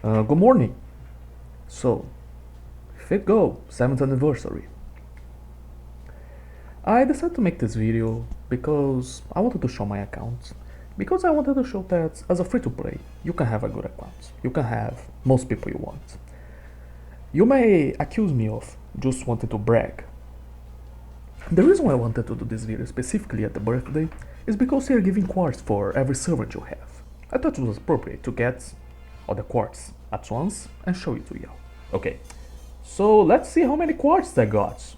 Good morning. So, Fit Go 7th anniversary. I decided to make this video because I wanted to show my account. Because I wanted to show that as a free to play, you can have a good account. You can have most people you want. You may accuse me of just wanting to brag. The reason why I wanted to do this video specifically at the birthday is because they are giving quartz for every servant you have. I thought it was appropriate to get all the quartz at once and show it to you. Okay, so let's see how many quartz I got.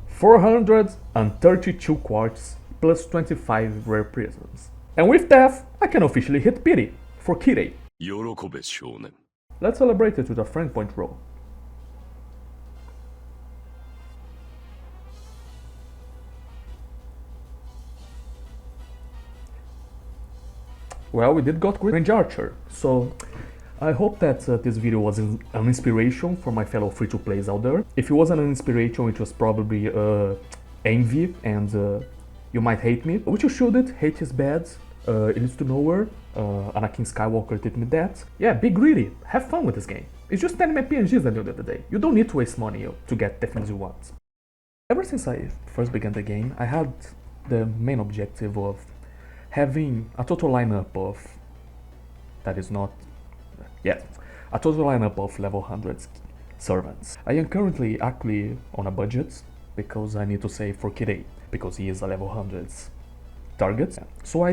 432 quartz plus 25 rare prisms. And with that, I can officially hit pity for Kirei. Let's celebrate it with a friend point roll. Well, we did got Greedy Archer, so I hope that this video was an inspiration for my fellow free-to-plays out there. If it wasn't an inspiration, it was probably envy, and you might hate me, which you shouldn't. Hate is bad, it leads to nowhere. Anakin Skywalker did me that. Yeah, be greedy, have fun with this game. It's just anime PNGs at the end of the day. You don't need to waste money to get the things you want. Ever since I first began the game, I had the main objective of having a total lineup of, that is not, yeah, a total lineup of level 100 servants. I am currently actually on a budget because I need to save for Kirei, because he is a level 100's target. So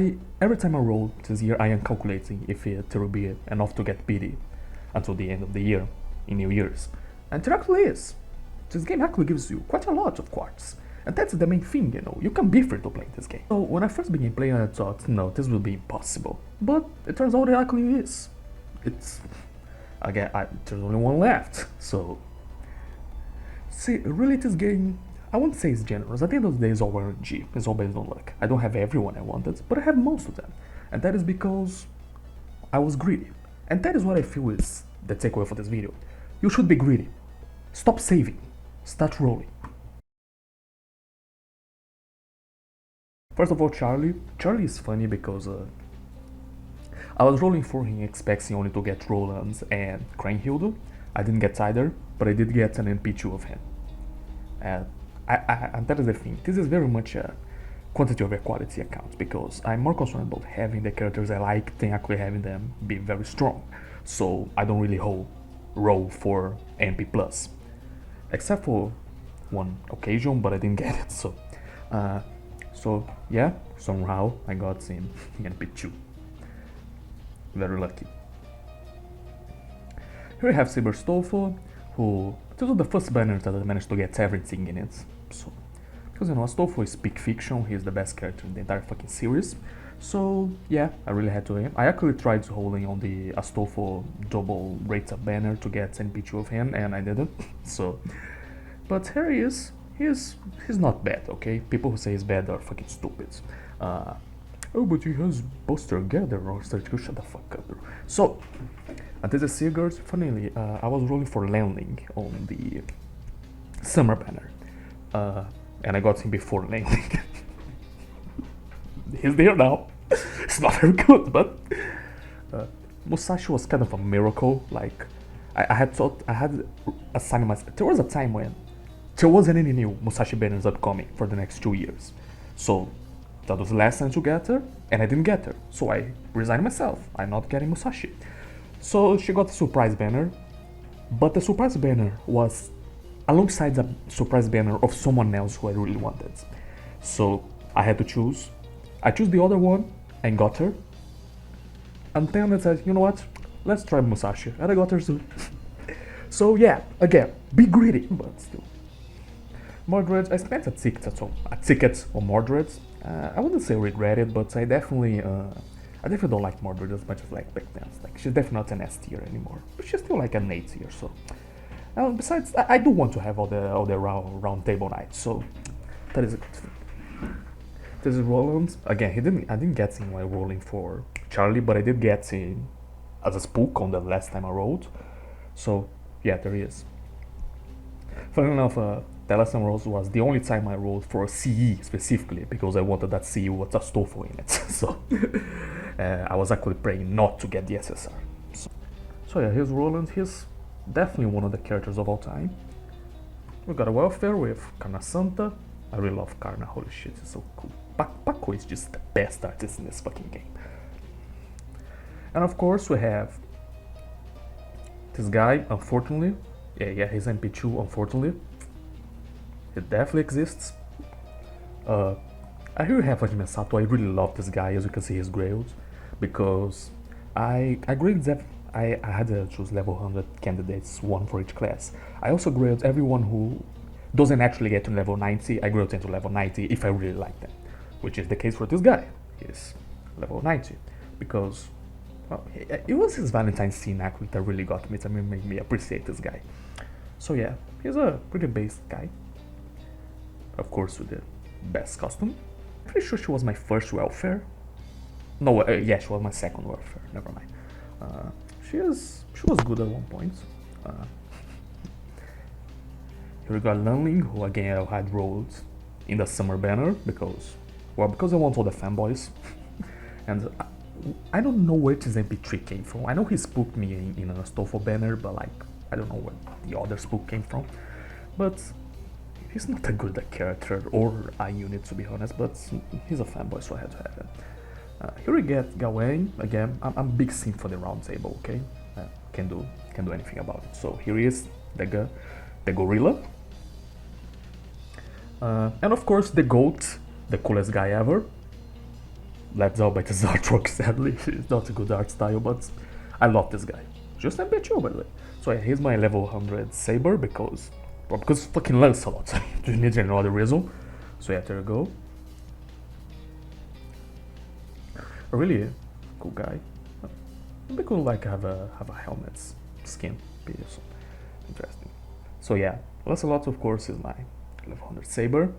every time I roll this year, I am calculating if it will be enough to get pity until the end of the year, in New Year's. And it actually is. This game actually gives you quite a lot of quartz. And that's the main thing, you know, you can be free to play this game. So when I first began playing, I thought, no, this will be impossible. But it turns out it actually is. It's, again, there's only one left, so. See, really this game, I won't say it's generous. At the end of the day, it's all RNG, it's all based on luck. I don't have everyone I wanted, but I have most of them. And that is because I was greedy. And that is what I feel is the takeaway for this video. You should be greedy. Stop saving. Start rolling. First of all, Charlie. Charlie is funny because I was rolling for him expecting only to get Roland and Cranhilde. I didn't get either, but I did get an MP2 of him. And that is the thing. This is very much a quantity over quality account because I'm more concerned about having the characters I like than actually having them be very strong. So I don't really roll for MP+. Except for one occasion, but I didn't get it, so. So yeah, somehow I got him in MP2. Very lucky. Here we have Saber Stolfo, who this was the first banner that I managed to get everything in it. So, because you know, Astolfo is peak fiction, he's the best character in the entire fucking series. So yeah, I really had to him. I actually tried holding on the Astolfo double rate up banner to get MP2 of him, and I didn't. So, but here he is. He's not bad, okay? People who say he's bad are fucking stupid. Oh, but he has Buster Gather or Surgical, shut the fuck up, bro. So, this is Sigurd. Funnily, I was rolling for landing on the summer banner. And I got him before landing. He's there now. It's not very good, but Musashi was kind of a miracle. Like, I had assigned myself. There was a time when there wasn't any new Musashi banners upcoming for the next 2 years. So that was the last time to get her, and I didn't get her. So I resigned myself. I'm not getting Musashi. So she got a surprise banner, but the surprise banner was alongside the surprise banner of someone else who I really wanted. So I had to choose. I chose the other one and got her. And then I said, you know what? Let's try Musashi. And I got her soon. So yeah, again, be greedy, but still. Mordred, I spent a ticket on Mordred. I wouldn't say regret it, but I definitely don't like Mordred as much as like back then. Like, she's definitely not an S tier anymore, but she's still like an A tier. So, besides, I do want to have all the round table nights. So that is a good thing. This is Roland. Again, I didn't get him while rolling for Charlie, but I did get him as a spook on the last time I rolled. So yeah, there he is. Funny enough, the last time I rolled was the only time I rolled for a CE specifically because I wanted that CE with Astolfo in it. So I was actually praying not to get the SSR. So, So yeah, here's Roland. He's definitely one of the characters of all time. We got a welfare with Karna Santa. I really love Karna, holy shit, it's so cool. Paco is just the best artist in this fucking game. And of course we have this guy, unfortunately. Yeah, he's MP2, unfortunately. It definitely exists. I really have Hajime Sato. I really love this guy, as you can see his grades, because I graded I had to choose level 100 candidates, one for each class. I also grade everyone who doesn't actually get to level 90. I grade them to level 90 if I really like them, which is the case for this guy. He's level 90 because, well, it was his Valentine's scene actually that really got me. That made me appreciate this guy. So yeah, he's a pretty base guy. Of course, with the best costume. Pretty sure she was my first welfare. No, yeah, she was my second welfare. Never mind. She was good at one point. Here we got Lunling, who again I had rolled in the summer banner because I want all the fanboys. And I don't know where this MP3 came from. I know he spooked me in a Stofo banner, but like I don't know where the other spook came from. But he's not a good character or a unit, to be honest, but he's a fanboy, so I had to have him. Here we get Gawain. Again, I'm a big simp for the round table, okay? Can't do anything about it. So here he is, the gorilla. And of course the GOAT, the coolest guy ever. Left out by his artwork, sadly. It's not a good art style, but I love this guy. Just MP2, by the way. So yeah, here's my level 100 Saber because fucking Lancelot. You need another reason. So yeah, there you go. A really cool guy. It'd be cool like have a helmet's skin. Be so interesting. So yeah, Lancelot of course is my level 100 Saber.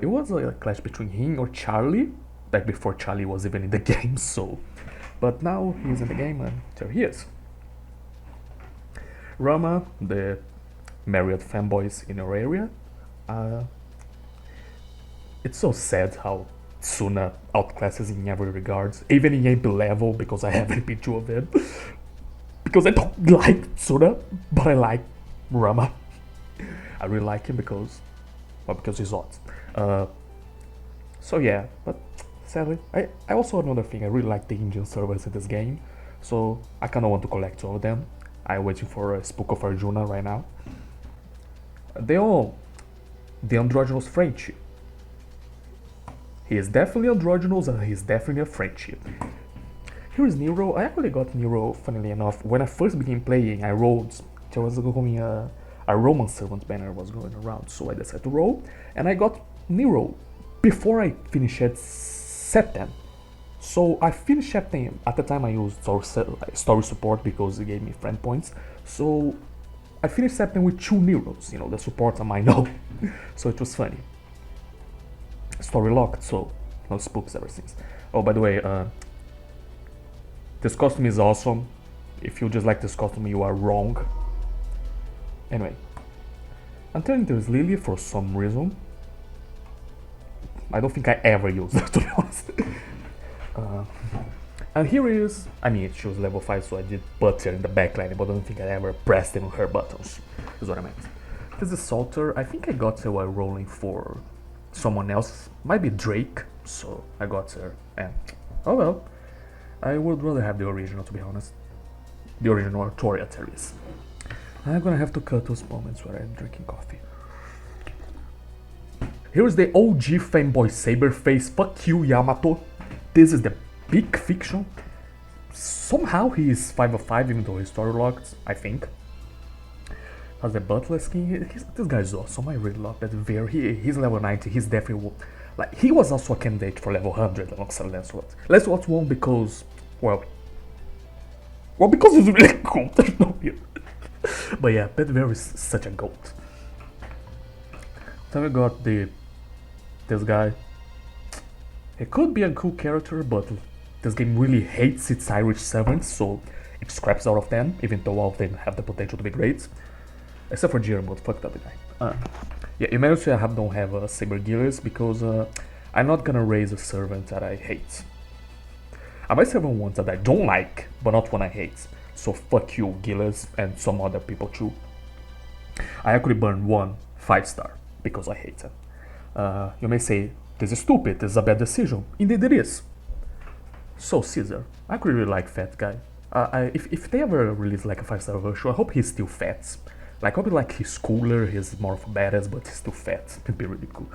It was a clash between him or Charlie, back before Charlie was even in the game. So, but now he's in the game and there he is. Rama, the Marriott fanboys in our area. It's so sad how Tsuna outclasses in every regards, even in AP level, because I have AP2 of him. Because I don't like Tsuna, but I like Rama. I really like him because he's hot. So yeah, but sadly, I also another thing, I really like the Indian servers in this game, so I kinda want to collect all of them. I'm waiting for a Spook of Arjuna right now. The androgynous Frenchie. He is definitely androgynous and he's definitely a Frenchie. Here is Nero. I actually got Nero, funnily enough. When I first began playing, I rolled. There was going a Roman servant banner was going around, so I decided to roll. And I got Nero before I finished Septem. So I finished Septem. At the time I used story support because it gave me friend points. So I finished Septem with 2 Neros, you know, the support I might know. So it was funny. Story locked, so no spooks ever since. Oh, by the way, this costume is awesome. If you just like this costume, you are wrong. Anyway, I'm turning to this Lily for some reason. I don't think I ever used that, to be honest. And here is, I mean, she was level 5, so I did butter in the backline, but I don't think I ever pressed any of her buttons, is what I meant. This is Salter. I think I got her while rolling for someone else, might be Drake, so I got her, and oh well, I would rather have the original, to be honest. The original Artoria Terrace. I'm gonna have to cut those moments where I'm drinking coffee. Here's the OG fanboy Saberface. Fuck you, Yamato. This is the big fiction. Somehow he is 5 of 5, even though he's story locked, I think. Has the Butler skin. This guy's awesome. I really love that. He's level 90. He's definitely like he was also a candidate for level 100 alongside Lancelot. Lancelot won because because he's really cool. There's no weird. But yeah, Bedver is such a goat. Then we got this guy. He could be a cool character, but this game really hates its Irish servants, so it scraps out of them, even though all of them have the potential to be great. Except for Jeremy, but fucked up the guy. Yeah, eventually I don't have Saber Gears because I'm not gonna raise a servant that I hate. I might serve one that I don't like, but not one I hate. So fuck you, Gilles, and some other people too. I actually burned one 5-star because I hate it. You may say, this is stupid, this is a bad decision. Indeed it is. So Caesar, I actually really like Fat Guy. If they ever release like a 5-star version, I hope he's still fat. Like, I hope like he's cooler, he's more of a badass, but he's still fat. It'd be really cool.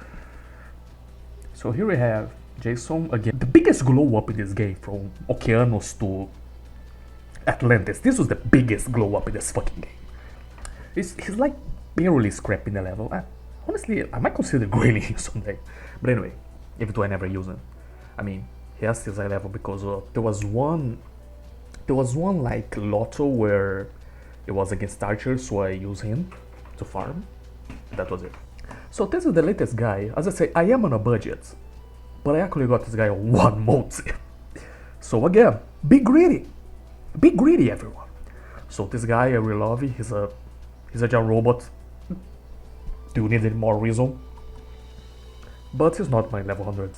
So here we have Jason again. The biggest glow up in this game from Okeanos to Atlantis. This was the biggest glow up in this fucking game. He's like barely scrapping the level. Honestly, I might consider grading him someday. But anyway, even though I never use him. I mean, he has this high level because there was one like lotto where it was against archers, so I used him to farm. That was it. So this is the latest guy. As I say, I am on a budget, but I actually got this guy on 1 multi. So again, be greedy, everyone. So this guy I really love. He's a giant robot. Do you need any more reason? But he's not my level 100.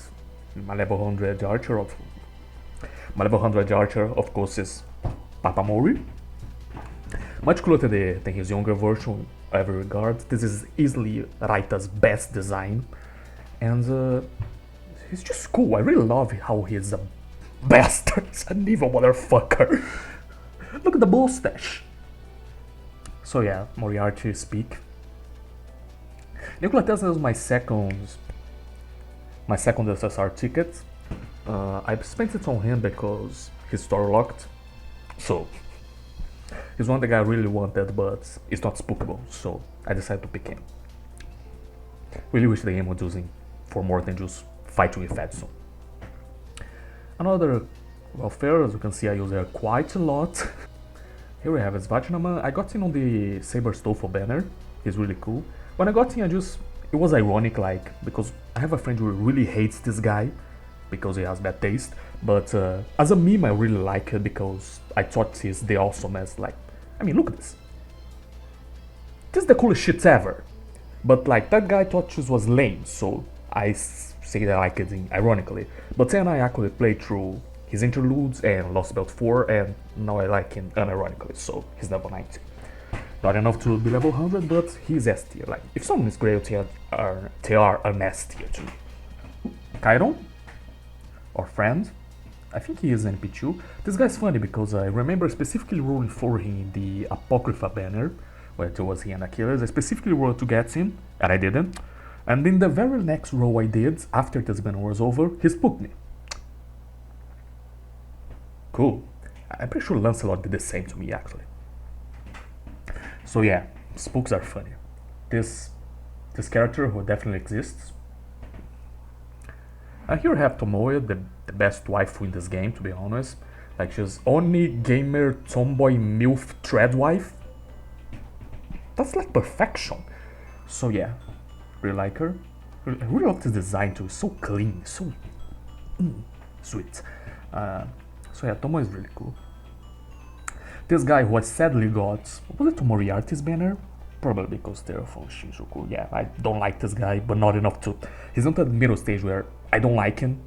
My level 100 archer of course is Papa Mori. Much cooler than his younger version in every regard. This is easily Raita's best design, and he's just cool. I really love how he's a bastard, an evil motherfucker. Look at the mustache. So yeah, Moriarty speak. Nikola Tesla is my second SSR ticket. I spent it on him because he's store locked. So he's one that I really wanted, but it's not spookable, so I decided to pick him. Really wish the game was using for more than just fighting with Edson. Another welfare, as you can see, I use her quite a lot. Here we have Svachnaman. I got him on the Saber Stofo banner. He's really cool. When I got him, it was ironic, like, because I have a friend who really hates this guy because he has bad taste, but as a meme I really like it because I thought he's the awesomest. Like, I mean, look at this. This is the coolest shit ever. But like, that guy thought this was lame, so I say that I like it ironically. But then I actually played through his interludes and Lost Belt 4, and now I like him unironically, so he's level 90. Not enough to be level 100, but he's S tier. Like, if someone is great, they are an S tier too. Chiron, or friend, I think he is NP2. This guy's funny because I remember specifically rolling for him in the Apocrypha banner, where it was he and Achilles. I specifically rolled to get him, and I didn't. And in the very next roll I did, after this banner was over, he spooked me. Cool. I'm pretty sure Lancelot did the same to me, actually. So yeah, spooks are funny. This character who definitely exists. Here I have Tomoe, the best waifu in this game, to be honest. Like, she's only gamer tomboy milf thread wife. That's like perfection. So yeah, really like her. I really love this design too. It's so clean, so sweet. So yeah, Tomoe is really cool. This guy who I sadly got, was it to Moriarty's banner? Probably because they're from Shinjuku. Yeah, I don't like this guy, but not enough to... He's not at the middle stage where I don't like him,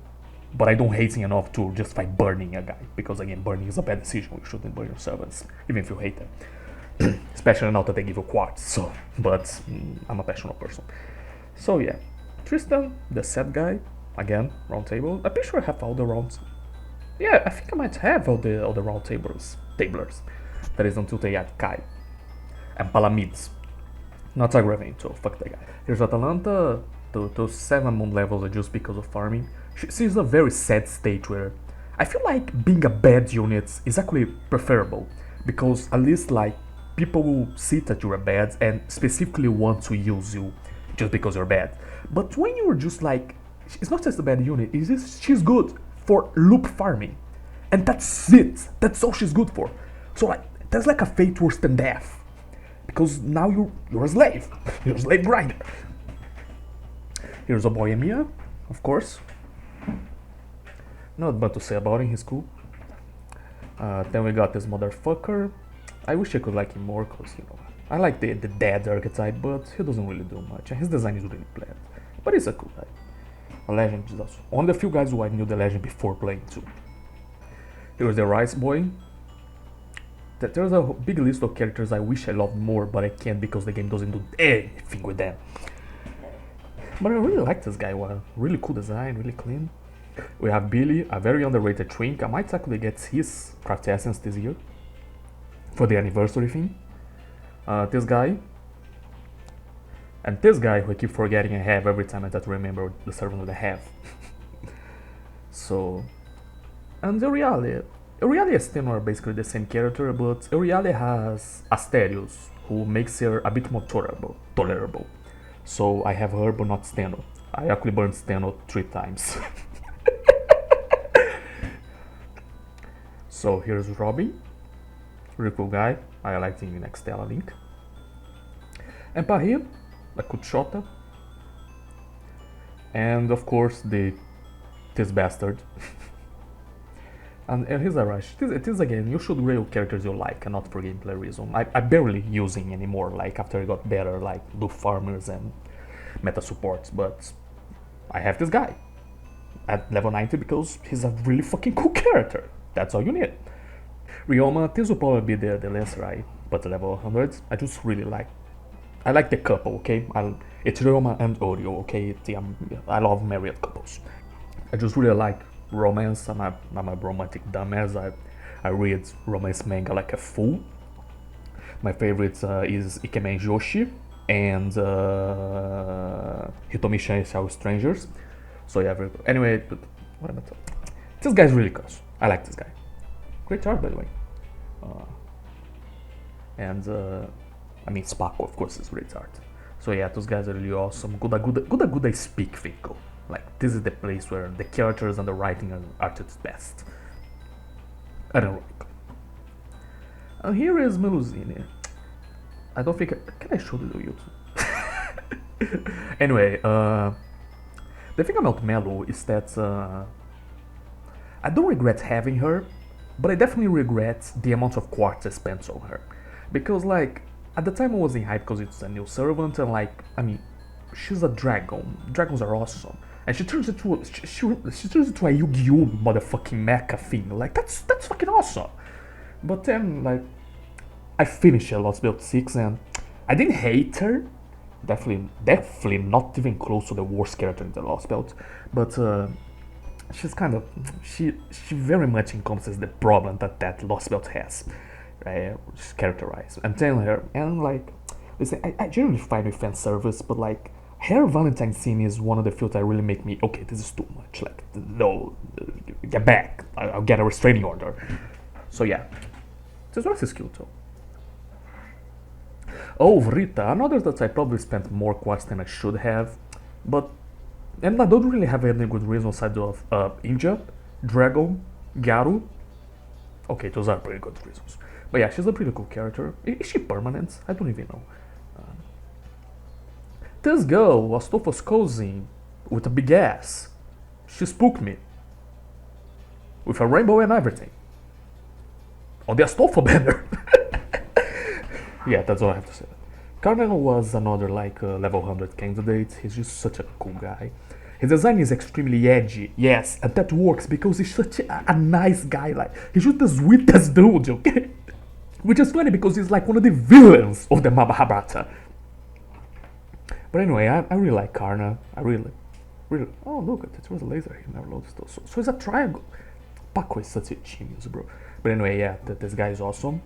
but I don't hate him enough to justify burning a guy. Because again, burning is a bad decision. You shouldn't burn your servants, even if you hate them. Especially now that they give you quartz, so... But I'm a passionate person. So yeah, Tristan, the sad guy, again, round table. I'm pretty sure I have all the rounds. Yeah, I think I might have all the round tablers. That is until they add Kai and Palamides. Not Agravento, fuck that guy. Here's Atalanta. Those 7 moon levels are just because of farming. She's in a very sad state where I feel like being a bad unit is actually preferable, because at least like people will see that you're bad and specifically want to use you just because you're bad. But when you're just like, it's not just a bad unit, it's just she's good for loop farming, and that's it. That's all she's good for. So like, that's like a fate worse than death, because now you're a slave. You're a slave grinder. Here's a Bohemia, of course. Not much to say about him. He's cool. Then we got this motherfucker. I wish I could like him more, cause you know I like the dead archetype, but he doesn't really do much, and his design is really bland. But he's a cool guy. A legend is also one of the few guys who I knew the legend before playing too. Here's the Rice Boy. There's a big list of characters I wish I loved more, but I can't because the game doesn't do anything with them. But I really like this guy, one really cool design, really clean. We have Billy, a very underrated twink. I might actually get his craft essence this year for the anniversary thing. This guy, and this guy who I keep forgetting I have every time I try to remember the servant that I have. So, and Euryale and Steno are basically the same character, but Euryale has Asterios, who makes her a bit more tolerable. So I have her, but not Steno. I actually burned Steno 3 times. So here's Robin, really cool guy. I liked him in Extella Link. And Paris, a Kuchota. And of course this bastard. And here's a rush. It is again, you should rail characters you like and not for gameplay reason. I barely using anymore, like after I got better, like do farmers and meta supports, but I have this guy at level 90 because he's a really fucking cool character. That's all you need. Ryoma, this will probably be the last right, but level 100, I just really like. I like the couple, okay? It's Ryoma and Oreo, okay? I love married couples. I just really like romance. I'm a romantic dumbass. I read romance manga like a fool. My favorite is Ikemen Joshi and Hitomi-chan is Our Strangers. So yeah, anyway, what am I talking? This guy's really close. I like this guy. Great art, by the way. I mean, Spaco, of course, is great art. So yeah, those guys are really awesome. Good I speak, Fico. Like, this is the place where the characters and the writing are at its best. Ironic. And here is Melusine. I don't think can I show this on YouTube? Anyway, the thing about Melu is that I don't regret having her, but I definitely regret the amount of quartz I spent on her. Because like, at the time I was in hype because it's a new servant and like, I mean, she's a dragon. Dragons are awesome. And she turns into a Yu-Gi-Oh! Motherfucking mecha thing. Like, that's fucking awesome. But then, like, I finished Lost Belt 6 and I didn't hate her. Definitely not even close to the worst character in the Lost Belt. But she's kind of, she very much encompasses the problem that Lost Belt has. Right? She's characterized. I'm telling her, and like, listen, I generally find with fan service, but like, her Valentine scene is one of the few that really make me, okay, this is too much. Like, no, get back. I'll get a restraining order. So yeah, this was his skill though. Oh, Rita, another that I probably spent more quartz than I should have, and I don't really have any good reason aside of Inja, Dragon, Garu. Okay, those are pretty good reasons. But yeah, she's a pretty cool character. Is she permanent? I don't even know. This girl was Tofo's cousin with a big ass. She spooked me. With a rainbow and everything. On the Astolfo banner. Yeah, that's all I have to say. Carnell was another like level 100 candidate. He's just such a cool guy. His design is extremely edgy, yes, and that works because he's such a nice guy. Like, he's just the sweetest dude, okay? Which is funny because he's like one of the villains of the Mahabharata. But anyway, I really like Karna. I really. Oh, look, it was a laser. He never noticed those. So it's a triangle. Paco is such a genius, bro. But anyway, yeah, this guy is awesome.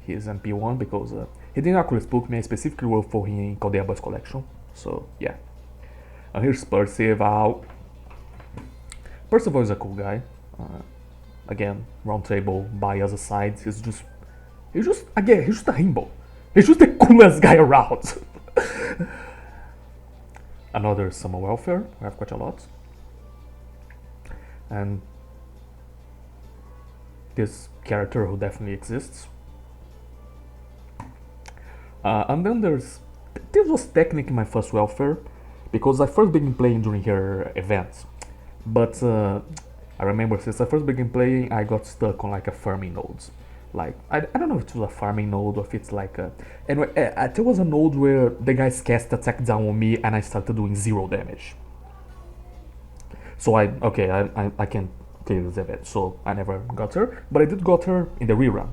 He is MP1 because he didn't actually spook me. I specifically wrote for him in Caldea Boys Collection. So, yeah. And here's Percival. Percival is a cool guy. Again, round table, bias aside, he's just a rainbow. He's just the coolest guy around. Another summer welfare, I have quite a lot. And this character who definitely exists. And then this was technically my first welfare, because I first began playing during her events. But I remember since I first began playing, I got stuck on like a farming nodes. Like, I don't know if it was a farming node or if it's like a... Anyway, there was a node where the guys cast attack down on me and I started doing 0 damage. So I can clear this event, so I never got her, but I did got her in the rerun.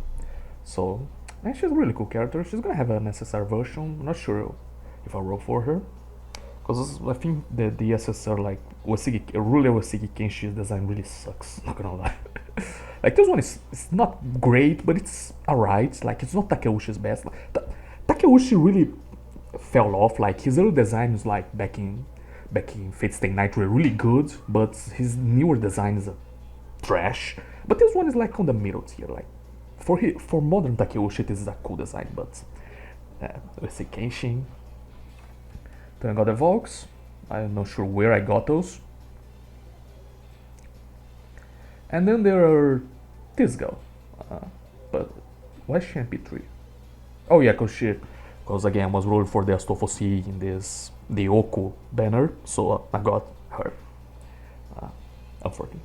So, and she's a really cool character. She's gonna have an SSR version. I'm not sure if I'll roll for her. Because I think the SSR, like, ruler Wasigi Kenshi's design really sucks, not gonna lie. Like, this one is it's not great, but it's alright. Like, it's not Takeushi's best. Takeuchi really fell off. Like, his early designs, like, back in Fate Stay Night were really good, but his newer design is trash. But this one is, like, on the middle tier. Like, for modern Takeuchi, this is a cool design, but Wasigi Kenshin. Then I got the Vox. I'm not sure where I got those. And then there are this girl. But why is she MP3? Oh yeah, because again I was rolling for the Astolfo C in this the Oku banner, so I got her. Unfortunately.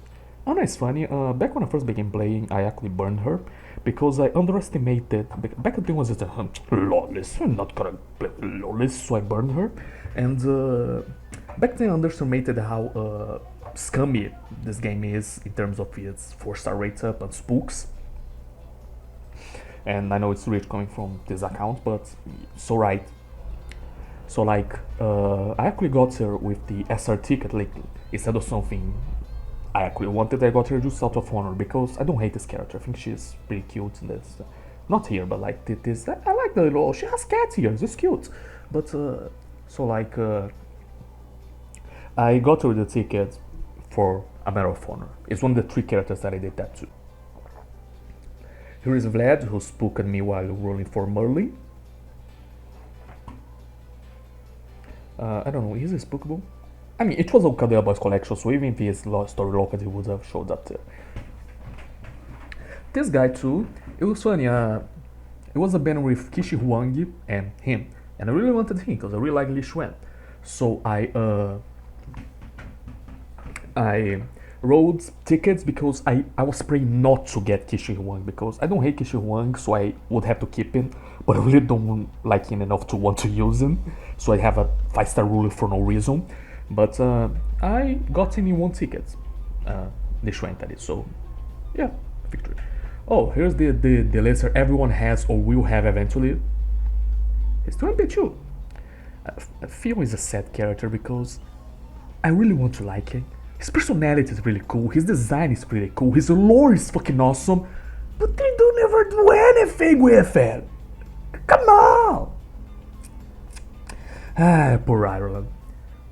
Oh, no, it's funny. Back when I first began playing, I actually burned her because I underestimated. Back then was just lawless. I'm not gonna play lawless, so I burned her. And back then I underestimated how scummy this game is in terms of its 4-star rates up and spooks. And I know it's rich coming from this account, but so right. So like, I actually got her with the SR ticket, like instead of something I actually wanted. I got her just out of honor because I don't hate this character. I think she's pretty cute in this. Not here, but like this. I like the little. She has cat ears. It's cute. But so like, I got her the ticket for a matter of honor. It's one of the 3 characters that I did that to. Here is Vlad, who spooked me while rolling for Merlin. I don't know, is he spookable? I mean, it was a Kadoya Boys collection, so even if his story locally would have showed up there. This guy too, it was funny, it was a banner with Kishi Huang and him. And I really wanted him, because I really like Li Xuan. So I rolled tickets because I was praying not to get Kishi Huang, because I don't hate Kishi Huang, so I would have to keep him, but I really don't like him enough to want to use him, so I have a 5-star ruler for no reason. But I got him in 1 ticket, the Xuan that is, so yeah, victory. Oh, here's the laser everyone has or will have eventually. It's 2MP2. Theo is a sad character because I really want to like him. His personality is really cool, his design is pretty cool, his lore is fucking awesome, but they don't ever do anything with it. Come on! Ah, poor Ireland.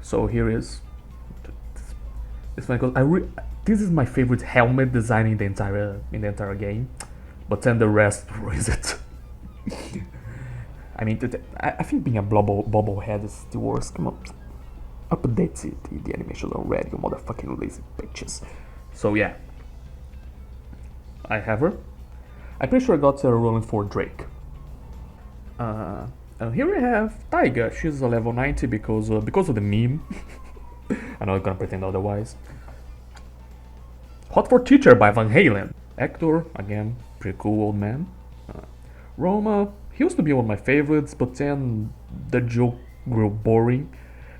So here is. It's funny because this is my favorite helmet design in the entire game, but then the rest ruins it. I mean, I think being a bobblehead is the worst. Come on, update the animations already, you motherfucking lazy bitches. So yeah, I have her. I'm pretty sure I got her rolling for Drake. Here we have Taiga. She's a level 90 because of the meme. I'm not gonna pretend otherwise. Hot for Teacher by Van Halen. Hector, again, pretty cool old man. Roma, he used to be one of my favorites, but then the joke grew boring.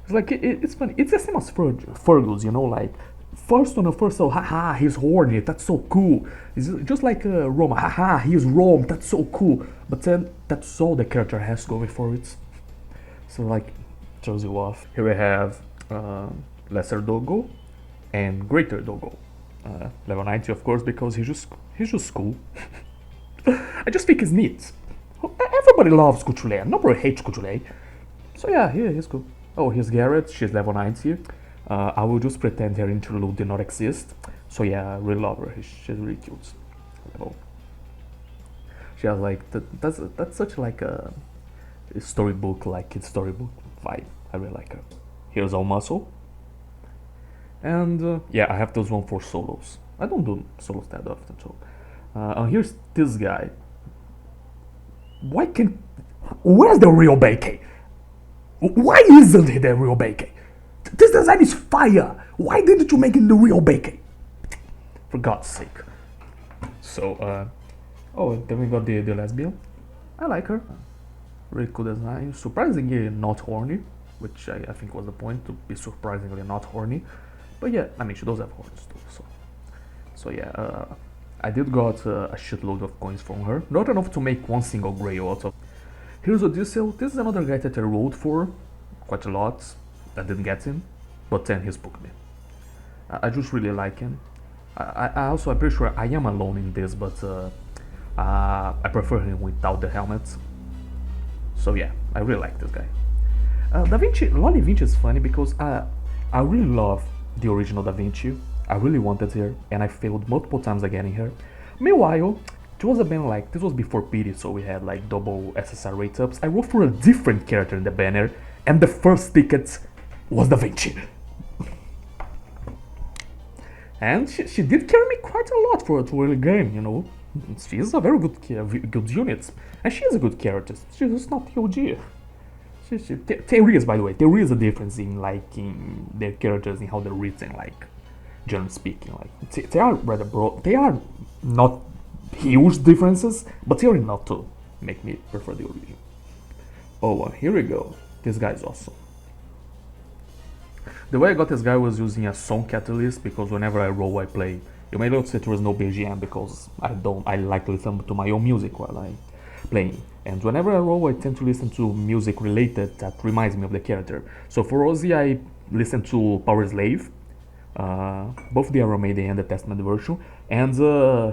It's like, it's funny, it's the same as Fergus, you know, like, first, haha, he's horny, that's so cool. It's just like Roma, haha, he's Rome, that's so cool. But then, that's all the character has going for it. So like, throws you off. Here we have Lesser Dogo and Greater Dogo. Level 90, of course, because he's just cool. I just think he's neat. Everybody loves Kuchule, nobody hates Kuchule. So yeah, he's cool. Oh, here's Garrett, she's level 90. I will just pretend her interlude did not exist. So yeah, I really love her, she's really cute. Level. She has like, that's such like a storybook, like kids storybook vibe. I really like her. Here's All Muscle. And yeah, I have those one for solos. I don't do solos that often, so. Here's this guy. Where's the real Beike? Why isn't he the real Beike? This design is fire! Why didn't you make it the real Beike? For God's sake. So, oh, then we got the lesbian. I like her. Really cool design. Surprisingly not horny, which I think was the point, to be surprisingly not horny. But yeah, I mean, she does have horns too, so yeah, I did got a shitload of coins from her, not enough to make one single Grail out of. Here's Odysseus. This is another guy that I rolled for quite a lot. I didn't get him, but then he spooked me. I just really like him. I'm pretty sure I am alone in this, but I prefer him without the helmet. So yeah, I really like this guy. Da Vinci, Loli Vinci is funny because I really love the original Da Vinci. I really wanted her, and I failed multiple times at getting her. Meanwhile, it was a banner like, this was before pity, so we had like double SSR rate ups. I rolled for a different character in the banner, and the first ticket was Da Vinci. And she did carry me quite a lot for a early game, you know. She's a very good unit, and she is a good character. She's just not the OG. There is, by the way, there is a difference in like in their characters and how they're written, like generally speaking. Like they are rather broad. They are not huge differences, but they are enough to make me prefer the original. Oh, well, here we go. This guy is awesome. The way I got this guy was using a song catalyst, because whenever I roll I play. You may notice there was no BGM because I like to listen to my own music while I'm playing. And whenever I roll I tend to listen to music related that reminds me of the character. So for Ozzy I listen to Power Slave, both the Iron Maiden and the Testament version, and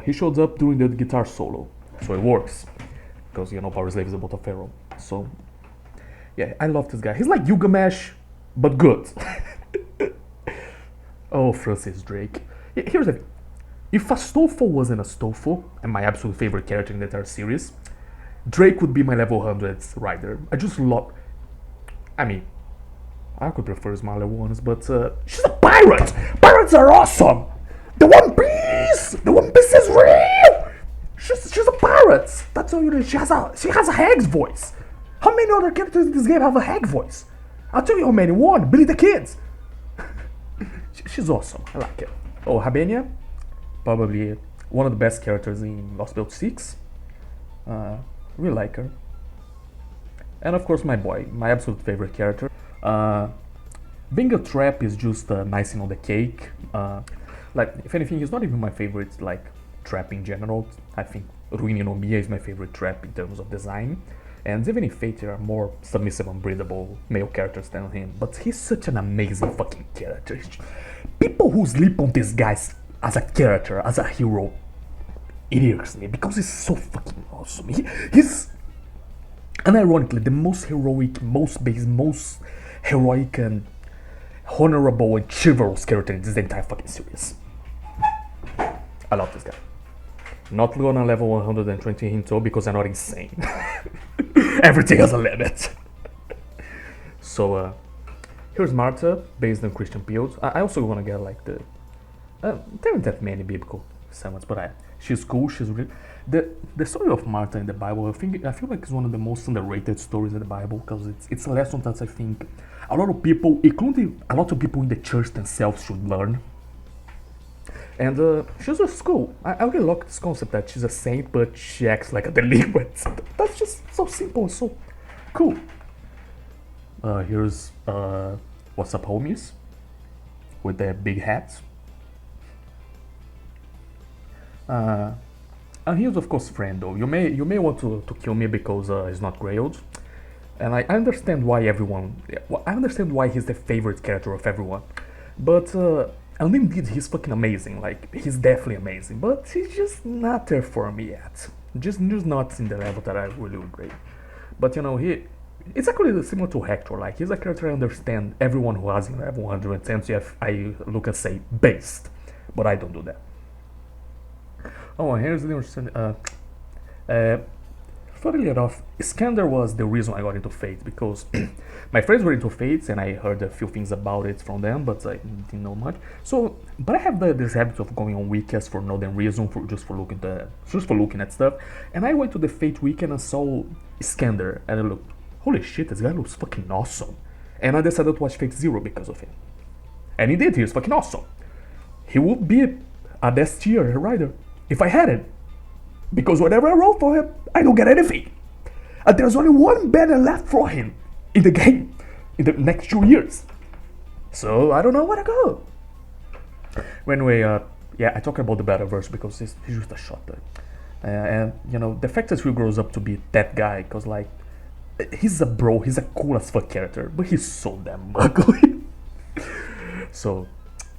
he shows up during the guitar solo. So it works, because you know Power Slave is about a pharaoh. So yeah, I love this guy. He's like Gilgamesh, but good. Oh, Francis Drake. Here's the thing. If Astolfo wasn't Astolfo, and my absolute favorite character in the entire series, Drake would be my level 100 rider. I just love... I mean, I could prefer smaller ones, but she's a pirate! Pirates are awesome! The One Piece! The One Piece is real! She's a pirate! That's all you know. She has a hag's voice! How many other characters in this game have a hag voice? I'll tell you how many. One, Billy the Kid! She's awesome. I like it. Oh, Habenia, probably one of the best characters in Lost Belt 6. Really like her. And of course my boy, my absolute favorite character. Being a trap is just icing on the cake. Like, if anything, he's not even my favorite like trap in general. I think Ruini no Mia is my favorite trap in terms of design. And even in Fate there are more submissive and breathable male characters than him. But he's such an amazing fucking character. People who sleep on this guy as a character, as a hero, it irks me because he's so fucking awesome. He's unironically the most heroic, most base, most heroic and honorable and chivalrous character in this entire fucking series. I love this guy. Not gonna level 120 him though because I'm not insane. Everything has a limit. So here's Martha based on Christian Piot. I also wanna get like the there aren't that many biblical sermons, but she's cool. She's really the story of Martha in the Bible. I feel like it's one of the most underrated stories in the Bible because it's a lesson that I think a lot of people, including a lot of people in the church themselves, should learn. And she's just cool. I really like this concept that she's a saint, but she acts like a delinquent. That's just so simple, so cool. Here's What's Up Homies with their big hats. And here's of course Frendo. You may want to kill me because he's not grailed. And I understand why I understand why he's the favorite character of everyone. But and indeed he's fucking amazing. Like, he's definitely amazing. But he's just not there for me yet. Just not in the level that I really would grade. But you know, it's actually similar to Hector. Like, he's a character I understand everyone who has in level 110, so I look and say based. But I don't do that. Oh, here's the interesting. Funnily enough, Iskander was the reason I got into Fate, because my friends were into Fate and I heard a few things about it from them, but I didn't know much. So, but I have this habit of going on weekends for no damn reason, just for looking at stuff. And I went to the Fate weekend and saw Iskander, and I looked, holy shit, this guy looks fucking awesome. And I decided to watch Fate Zero because of him. And indeed, he is fucking awesome. He would be a S tier rider if I had it. Because whenever I roll for him, I don't get anything. And there's only one banner left for him in the game in the next 2 years. So I don't know where to go. Anyway, yeah, I talk about the Battle-verse because he's just a shot. And you know, the fact that he grows up to be that guy, because like, he's a bro, he's a cool as fuck character, but he's so damn ugly. So,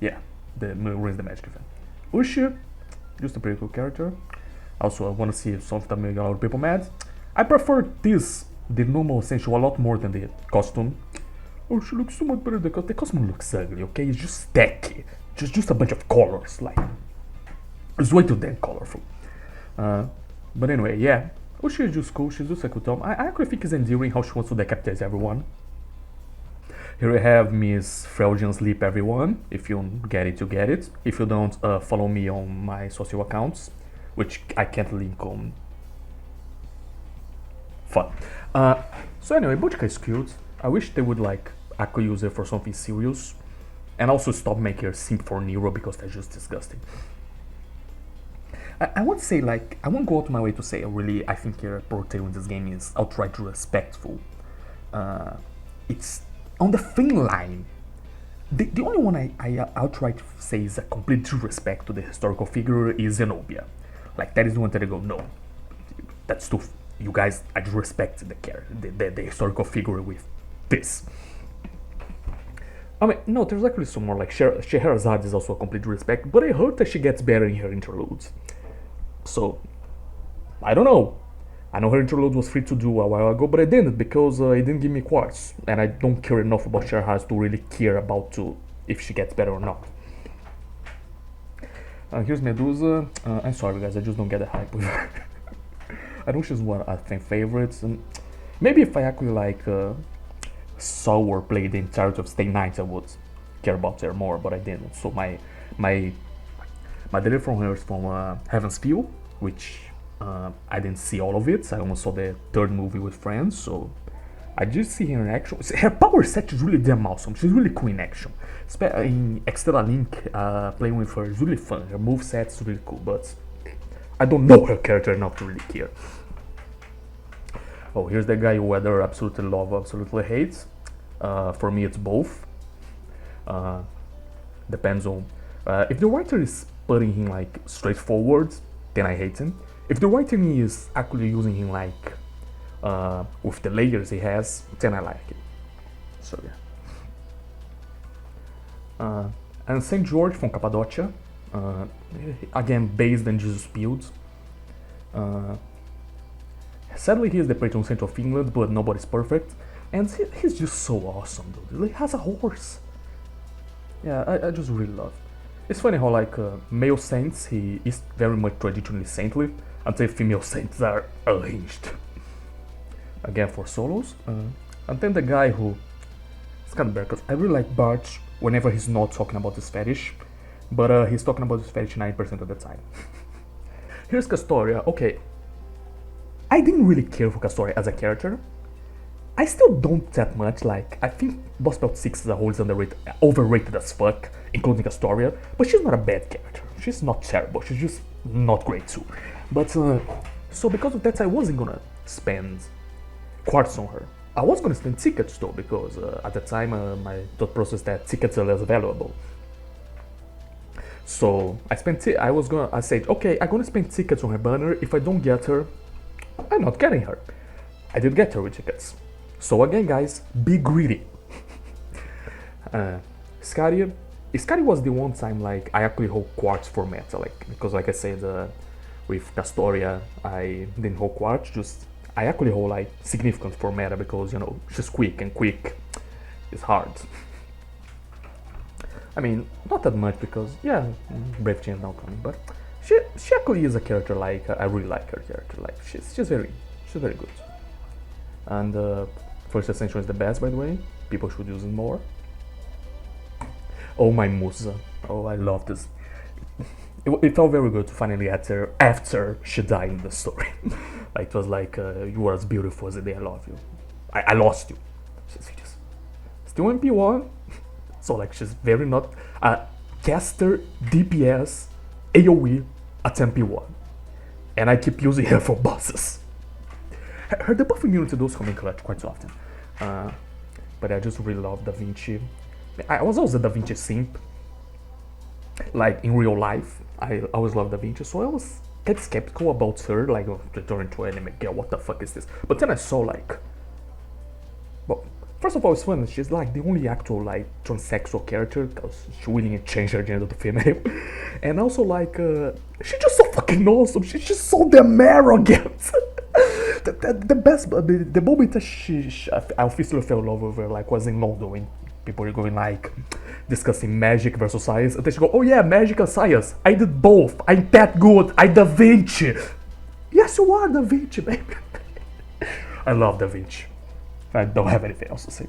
yeah, the ruins the magic event. Ushi, just a pretty cool character. Also, I want to see something making a lot of people mad. I prefer the normal essential, a lot more than the costume. Oh, she looks so much better than the costume looks ugly, okay? It's just tacky. Just a bunch of colors, like, it's way too damn colorful. But anyway, yeah. Oh, she's just cool, she's just a cool Tom. I actually think it's endearing how she wants to decapitate everyone. Here we have Miss Freudian Sleep everyone. If you get it, you get it. If you don't, follow me on my social accounts, which I can't link on. Fun. So anyway, Bojika is cute. I wish they would like actually use her for something serious. And also stop making her simp for Nero because that's just disgusting. I won't say like, I won't go out of my way to say really I think her portrayal in this game is outright respectful. It's on the thin line. The only one I outright say is a complete disrespect to the historical figure is Zenobia. Like that is the one that I go, no, that's too, you guys, I disrespect the historical figure with this. I mean, no, there's actually some more, like Scheherazade is also a complete respect, but I heard that she gets better in her interludes. So, I don't know. I know her interlude was free to do a while ago, but I didn't because it didn't give me quartz, and I don't care enough about Scheherazade to really care about if she gets better or not. Here's Medusa. I'm sorry guys, I just don't get the hype with her. I know she's one of my favorites, and maybe if I actually like saw her play the entirety of Stay Night, I would care about her more, but I didn't. So my delivery from her is from Heaven's Feel, which I didn't see all of it. I almost saw the third movie with friends, so I just see her in action. Her power set is really damn awesome. She's really cool in action. In Extra Link, playing with her is really fun. Her moveset is really cool, but I don't know her character enough to really care. Oh, here's the guy who either absolutely love or absolutely hates. For me, it's both. Depends on if the writer is putting him like straightforward, then I hate him. If the writer is actually using him like with the layers he has, then I like it. So yeah. And Saint George from Cappadocia, again based on Jesus Build. Sadly, he is the patron saint of Finland, but nobody's perfect. And he's just so awesome, dude. He has a horse. Yeah, I just really love. It's funny how like male saints, he is very much traditionally saintly, until female saints are unhinged. Again for solos. And then the guy who, it's kind of bad because I really like Bart whenever he's not talking about his fetish, but he's talking about his fetish 9% of the time. Here's Castoria. Okay, I didn't really care for Castoria as a character. I still don't that much. Like, I think Boss Belt 6 as a whole is overrated as fuck, including Castoria, but she's not a bad character. She's not terrible, she's just not great too. But, so because of that, I wasn't gonna spend quartz on her. I was gonna spend tickets though, because at the time, my thought process that tickets are less valuable. So, I said, okay, I'm gonna spend tickets on her banner. If I don't get her, I'm not getting her. I did get her with tickets. So again, guys, be greedy. Scary was the one time like I actually hold quartz for meta, like because like I said with Castoria I didn't hold quartz, just I actually hold like significant for meta because you know she's quick and quick is hard. I mean not that much because yeah, Brave Chain is now coming, but she actually is a character like I really like her character, like she's very good. And First Ascension is the best, by the way. People should use it more. Oh, my Musa. Oh, I love this. It felt very good to finally get her after she died in the story. Like, it was like, you were as beautiful as the day I love you. I lost you. She's just still MP1. So, like, she's very not... caster, DPS, AoE at MP1. And I keep using her for bosses. Her debuff immunity does come in clutch quite often. But I just really love Da Vinci. I was also a Da Vinci simp, like in real life. I always loved Da Vinci, so I was kind of skeptical about her, like, oh, return to anime girl, what the fuck is this? But then I saw, like, well, first of all, it's fun, she's like the only actual, like, transsexual character, because she really changed her gender to female. And also, like, she's just so fucking awesome, she's just so damn arrogant. The best, the moment that I officially fell in love with her, like, was in London, when people were going, like, discussing magic versus science, and then she go, oh yeah, magic and science, I did both, I'm that good, I Da Vinci. Yes, you are Da Vinci, baby. I love Da Vinci. I don't have anything else to say.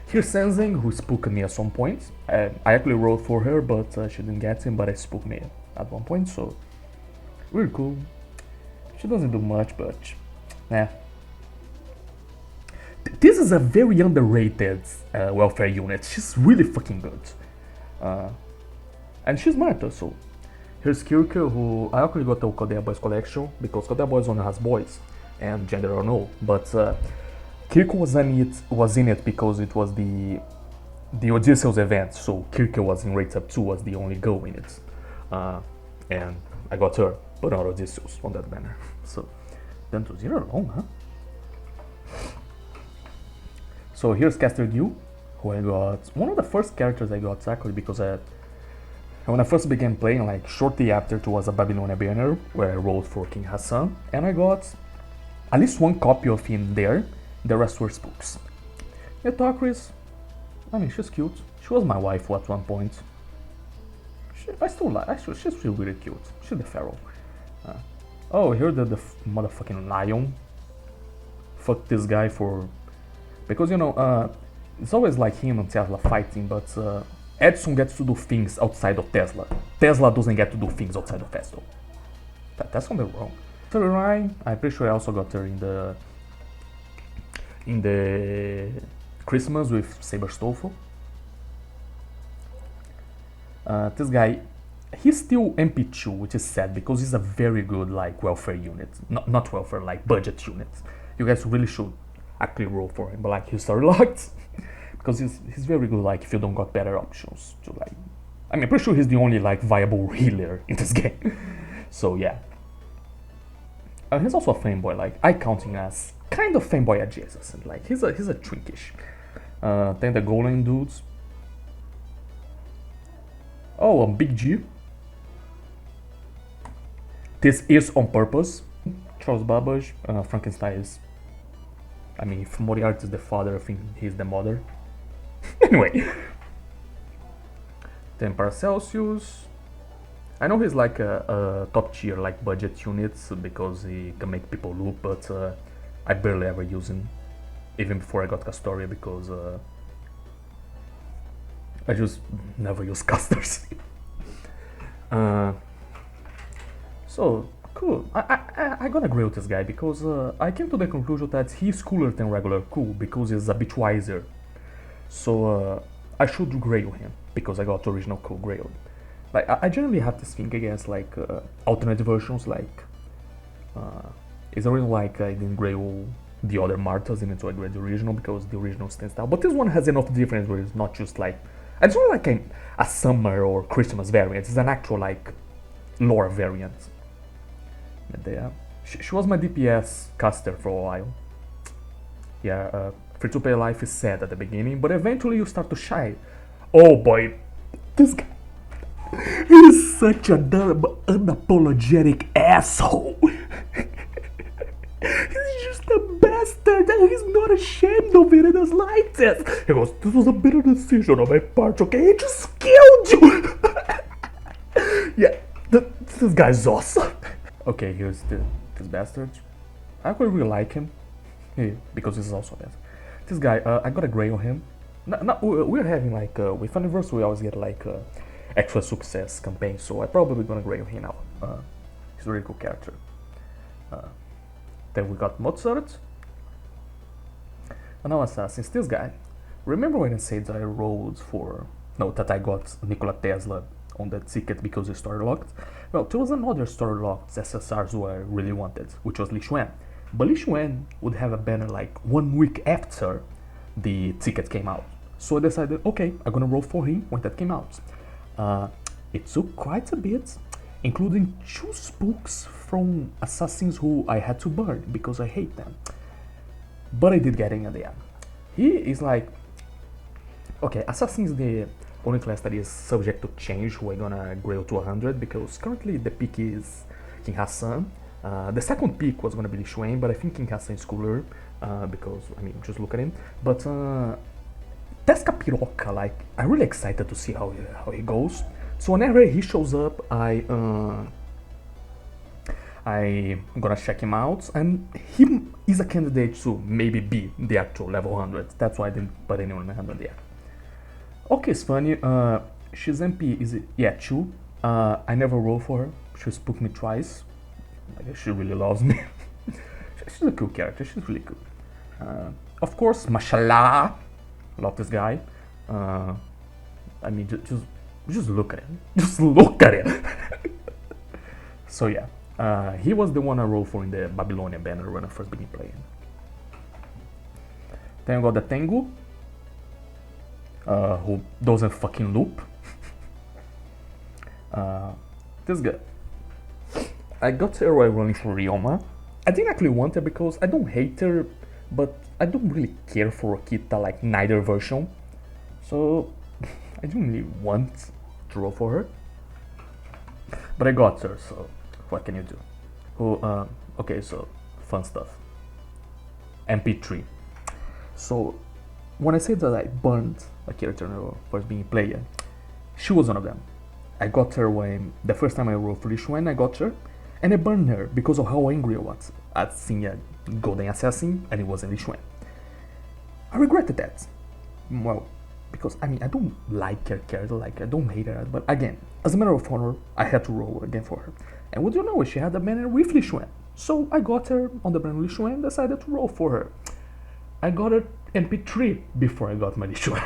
Here's Senzing, who spooked me at some point. I actually wrote for her, but she didn't get him, but I spooked me at one point, so really cool. She doesn't do much, but yeah. This is a very underrated welfare unit. She's really fucking good. And she's smart also. Here's Kirke, who I actually got the Kodea Boys collection, because Kodea Boys only has boys, and gender or no, but Kirke was in it because it was the Odysseus event, so Kirke was in Rates Up 2 was the only girl in it. And I got her, but not Odysseus on that banner. So, then to 0 long, huh? So here's Caster Gil, who I got, one of the first characters I got actually, because when I first began playing, like shortly after it was a Babylonia banner, where I rolled for King Hassan, and I got at least one copy of him there, the rest were spooks. Etocris, I mean, she's cute, she was my wife at one point. I still like, actually, she's still really cute, she's the pharaoh. Oh, here the motherfucking lion. Fuck this guy for... Because, you know, it's always like him and Tesla fighting, but Edison gets to do things outside of Tesla. Tesla doesn't get to do things outside of Tesla. That's on the wrong. Ryan, I'm pretty sure I also got her in the Christmas with Saber Stoffel. This guy, he's still MP2, which is sad because he's a very good like welfare unit. Not welfare, like budget unit. You guys really should actually roll for him, but like he's story locked because he's very good. Like if you don't got better options to like, I mean, I'm pretty sure he's the only like viable healer in this game. So yeah, he's also a fanboy. Like I count him as kind of fanboy adjacent. Like he's a twinkish. Then the golem dudes. Oh, Big G. This is on purpose. Charles Babbage, Frankenstein is... I mean, if Moriarty is the father, I think he's the mother. Anyway. Then Paracelsus. I know he's like a top tier, like budget units, because he can make people loop, but I barely ever use him. Even before I got Castoria, because I just never use casters. So cool. I gotta agree with this guy because I came to the conclusion that he's cooler than regular cool because he's a bit wiser. So I should grail him because I got original cool grail. Like I generally have this thing against like alternate versions. Like it's a reason like I didn't grail the other Martas even though I grailed the original because the original stands out. But this one has enough difference where it's not just like it's not like a summer or Christmas variant. It's an actual like lore variant. But she was my DPS caster for a while. Yeah, free-to-play life is sad at the beginning, but eventually you start to shine. Oh boy, this guy, he is such a unapologetic asshole. He's just a bastard and he's not ashamed of it in the slightest. He goes, this was a better decision on my part, okay? He just killed you! Yeah, this guy's awesome. Okay, here's this bastard. I actually really like him. Yeah, because he's also bad. This guy, I got a gray on him. We're having like, with Universe we always get like extra success campaign, so I'm probably gonna gray on him now. He's a really cool character. Then we got Mozart. And now Assassins, this guy. Remember when I said that I rolled for... No, that I got Nikola Tesla on that ticket because it's story locked? Well, there was another story locked SSRs who I really wanted, which was Li Xuan. But Li Xuan would have a banner like 1 week after the ticket came out. So I decided, okay, I'm gonna roll for him when that came out. It took quite a bit, including 2 spooks from assassins who I had to burn because I hate them. But I did get in at the end. He is like, okay, assassin is the only class that is subject to change who I'm gonna grail to 100 because currently the pick is King Hassan. The second pick was gonna be Li Xuan, but I think King Hassan is cooler because, I mean, just look at him. But Tesca Piroca, like, I'm really excited to see how he goes. So whenever he shows up, I'm gonna check him out, and he is a candidate to maybe be the actual level 100. That's why I didn't put anyone in 100 yet. Okay, it's funny. She's MP is 2. I never rolled for her. She spooked me twice. I guess she really loves me. She's a cool character. She's really cool. Of course, mashallah, love this guy. I mean, just look at him. Just look at him. So yeah. He was the one I rolled for in the Babylonian banner when I first began playing. Then I got the Tengu, who doesn't fucking loop. This guy. I got her while running for Ryoma. I didn't actually want her because I don't hate her, but I don't really care for Okita, like neither version. So I didn't really want to roll for her. But I got her, so what can you do? Okay, so fun stuff. MP3. So when I say that I burned a character for being a player, she was one of them. I got her when the first time I rolled for Li Xuan, I got her, and I burned her because of how angry I was at seeing a golden assassin and it wasn't Li Xuan. I regretted that. Well, because I mean I don't like her character, like I don't hate her, but again, as a matter of honor, I had to roll again for her. And would you know, she had a banner with Li Xuan. So I got her on the banner Li Xuan and decided to roll for her. I got her MP3 before I got my Li Xuan.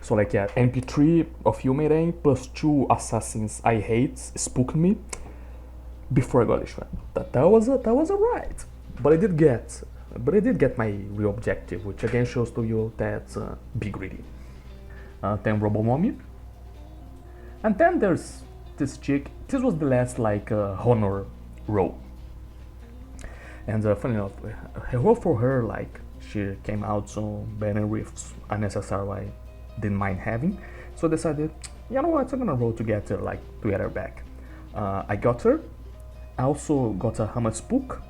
So like yeah, MP3 of Yumeren plus 2 assassins I hate spooked me before I got Li Xuan. That was alright. But I did get my real objective, which again shows to you that be greedy. Then Robomomi. And then there's this chick. This was the last like honor roll. And funny enough, I rolled for her like she came out so banner with unnecessary I didn't mind having. So I decided, you know what, I'm gonna roll to get her like to get her back. I got her. I also got a Hammer Spook.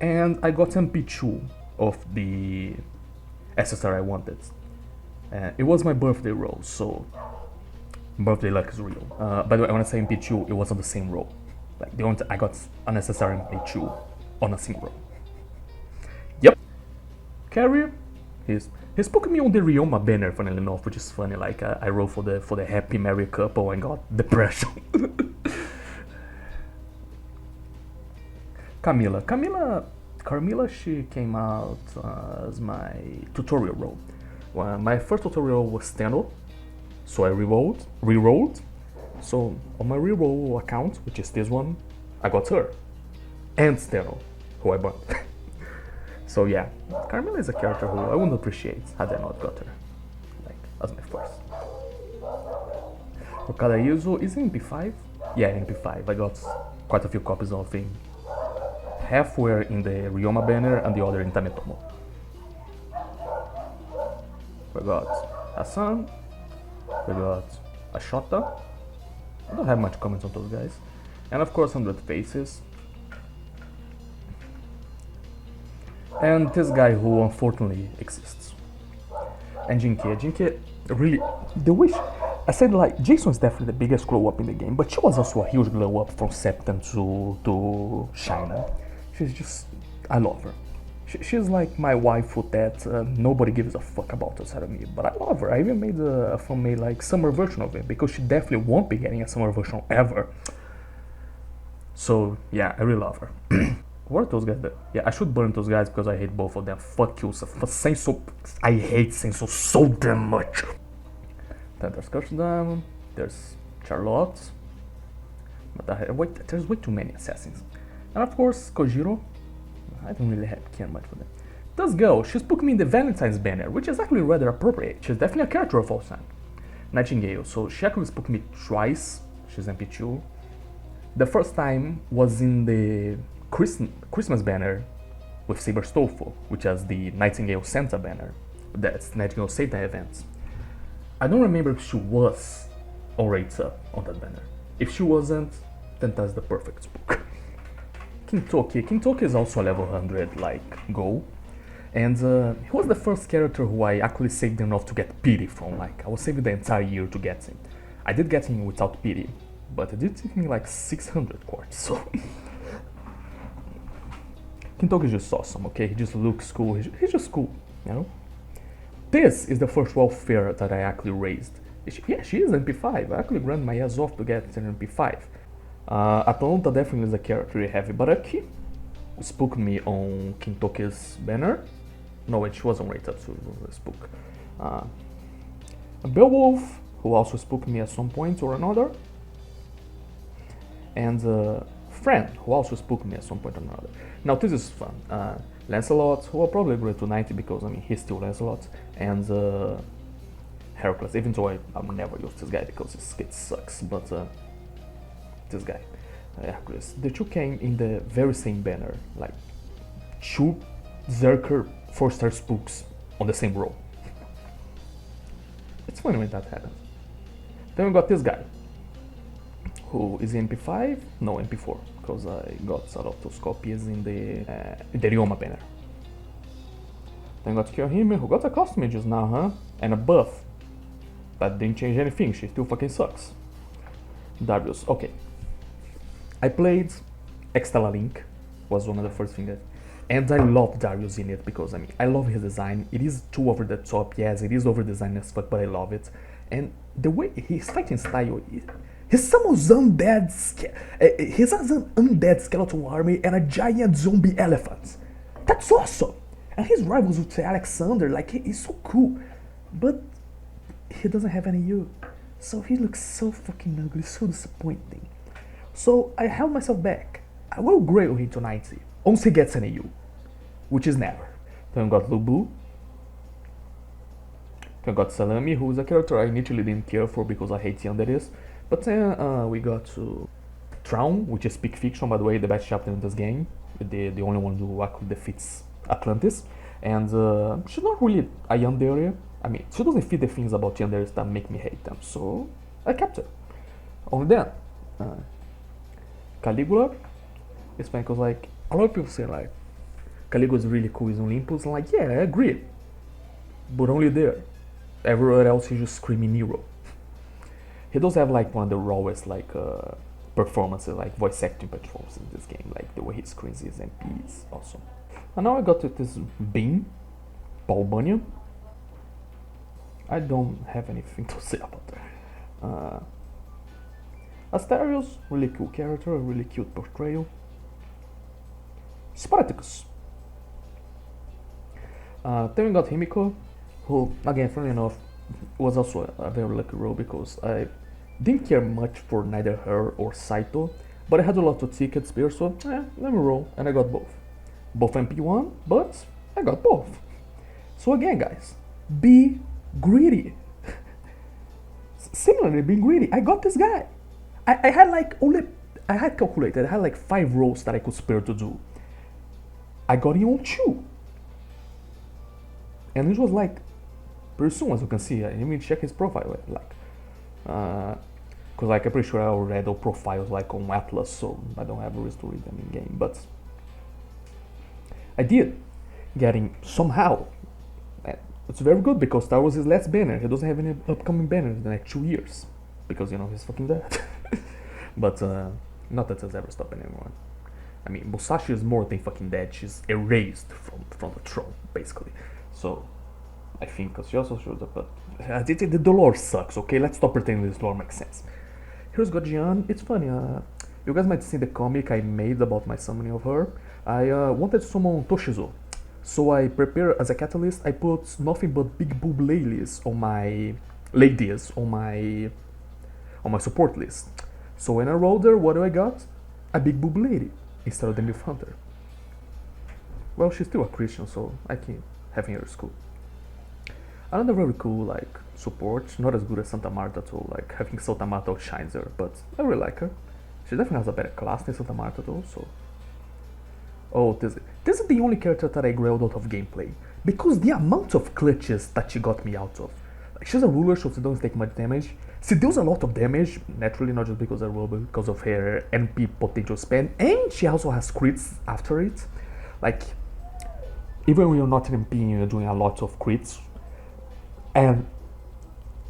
And I got MP2 of the SSR I wanted. It was my birthday roll, so birthday luck is real. By the way, when I say MP2, it was on the same roll. Like I got unnecessary MP2 on a single roll. Yep. Carrier, he spoke me on the Ryoma banner, funnily enough, which is funny. Like I rolled for the happy married couple and got depression. Carmilla, she came out as my tutorial role. Well, my first tutorial was Steno, so I re-rolled. So on my re-roll account, which is this one, I got her and Steno, who I burned. So yeah, Carmilla is a character who I wouldn't appreciate had I not got her, like as my first. Okada Yuzo is in MP5. Yeah, in MP5. I got quite a few copies of him. Half were in the Ryoma banner and the other in Tametomo. We got Hassan, we got Ashota. I don't have much comments on those guys. And of course 100 Faces. And this guy who unfortunately exists. And Jinke really, the wish, I said like, Jason is definitely the biggest glow up in the game, but she was also a huge glow up from Septem to China. She's just, I love her. She's like my waifu that nobody gives a fuck about outside of me, but I love her. I even made a fan-made like summer version of it because she definitely won't be getting a summer version ever. So yeah, I really love her. What are those guys there? Yeah, I should burn those guys because I hate both of them. Fuck you, Senso. I hate Senso so damn much. Then there's Kirsten, there's Charlotte, but wait, there's way too many assassins. And of course, Kojiro. I don't really care much for them. This girl, she's put me in the Valentine's banner, which is actually rather appropriate. She's definitely a character of all time. Nightingale. So she actually spoke me twice. She's MP2. The first time was in the Christmas banner with Saber Stolfo, which is the Nightingale Santa banner. That's Nightingale Santa events. I don't remember if she was on rates up on that banner. If she wasn't, then that's the perfect spook. King Toki is also a level 100 like goal. And he was the first character who I actually saved enough to get pity from. Like, I was saving the entire year to get him. I did get him without pity, but it did take me like 600 quartz, so... Kintoki is just awesome, okay? He just looks cool, he's just cool, you know? This is the first welfare that I actually raised. She is MP5, I actually ran my ass off to get an MP5. Atalanta definitely is a character heavy, but Aki spooked me on Kintoki's banner. No, wait, she wasn't rated to spook. Beowulf, who also spooked me at some point or another. And Fran, who also spooked me at some point or another. Now this is fun. Lancelot, who I'll probably grade to 90 because, I mean, he's still Lancelot. And Heracles, even though I'll never use this guy because his skit sucks, but this guy, Hercules. The two came in the very same banner, like two Zerker 4-star spooks on the same row. It's funny when that happens. Then we got this guy, who is MP5? No, MP4, because I got a lot of those copies in the Ryoma banner. Then we got Kyohime, who got a costume just now, huh? And a buff. That didn't change anything, she still fucking sucks. Darius, okay. I played Extella Link, was one of the first things, and I love Darius in it because, I mean, I love his design. It is too over the top, yes, it is over designed as fuck, but I love it. And the way his fighting style, he summons undead, he has an undead skeleton army and a giant zombie elephant. That's awesome! And his rivals would say Alexander, like, he's so cool, but he doesn't have any U, so he looks so fucking ugly, so disappointing. So I held myself back. I will grade him to 90 once he gets an EU, which is never. Then we got Lubu. Then we got Salami, who is a character I initially didn't care for because I hate Yanderes. But then we got to Traum, which is Peak Fiction, by the way, the best chapter in this game. The only one who actually defeats Atlantis. And she's not really a Yandere. I mean, she doesn't fit the things about Yanderes that make me hate them, so I kept her. Only then. Caligula is funny because, like, a lot of people say, like, Caligula is really cool, he's Olympus. I'm like, yeah, I agree, but only there. Everywhere else he's just screaming Nero. He does have, like, one of the rawest, like, performances, like, voice acting performances in this game. Like, the way he screams his MP is awesome. And now I got to this Bean, Paul Bunyan. I don't have anything to say about that. Asterios, really cool character, a really cute portrayal. Spartacus. Then we got Himiko, who, again, funny enough, was also a very lucky role because I didn't care much for neither her or Saito, but I had a lot of tickets there, so let me roll, and I got both. Both MP1, but I got both. So again, guys, be greedy. Similarly, being greedy, I got this guy. I had like I had calculated, I had like 5 rolls that I could spare to do. I got him on 2. And it was like, pretty soon, as you can see, I didn't even check his profile, like, because like I'm pretty sure I already read all profiles like on Atlas, so I don't have a reason to read them in game, but I did get him somehow. It's very good because that was his last banner. He doesn't have any upcoming banners in the next 2 years because, you know, he's fucking dead. But not that has ever stopped anyone. I mean, Musashi is more than fucking dead. She's erased from the throne, basically. So I think because she also shows up, but the lore sucks. Okay, let's stop pretending this lore makes sense. Here's Godian. It's funny. You guys might see the comic I made about my summoning of her. I wanted to summon Toshizo. So I prepared as a catalyst. I put nothing but big boob ladies on my support list. So when I rolled her, what do I got? A big boob lady instead of the MILF Hunter. Well, she's still a Christian, so I can have her at school. Another very cool like support. Not as good as Santa Marta though, like I think Santa Marta outshines her, but I really like her. She definitely has a better class than Santa Marta though, so. Oh, this is the only character that I grailed out of gameplay. Because the amount of clutches that she got me out of. Like, she's a ruler, so she doesn't take much damage. She deals a lot of damage, naturally, not just because of her, but because of her NP potential spam. And she also has crits after it. Like, even when you're not an MP, you're doing a lot of crits. And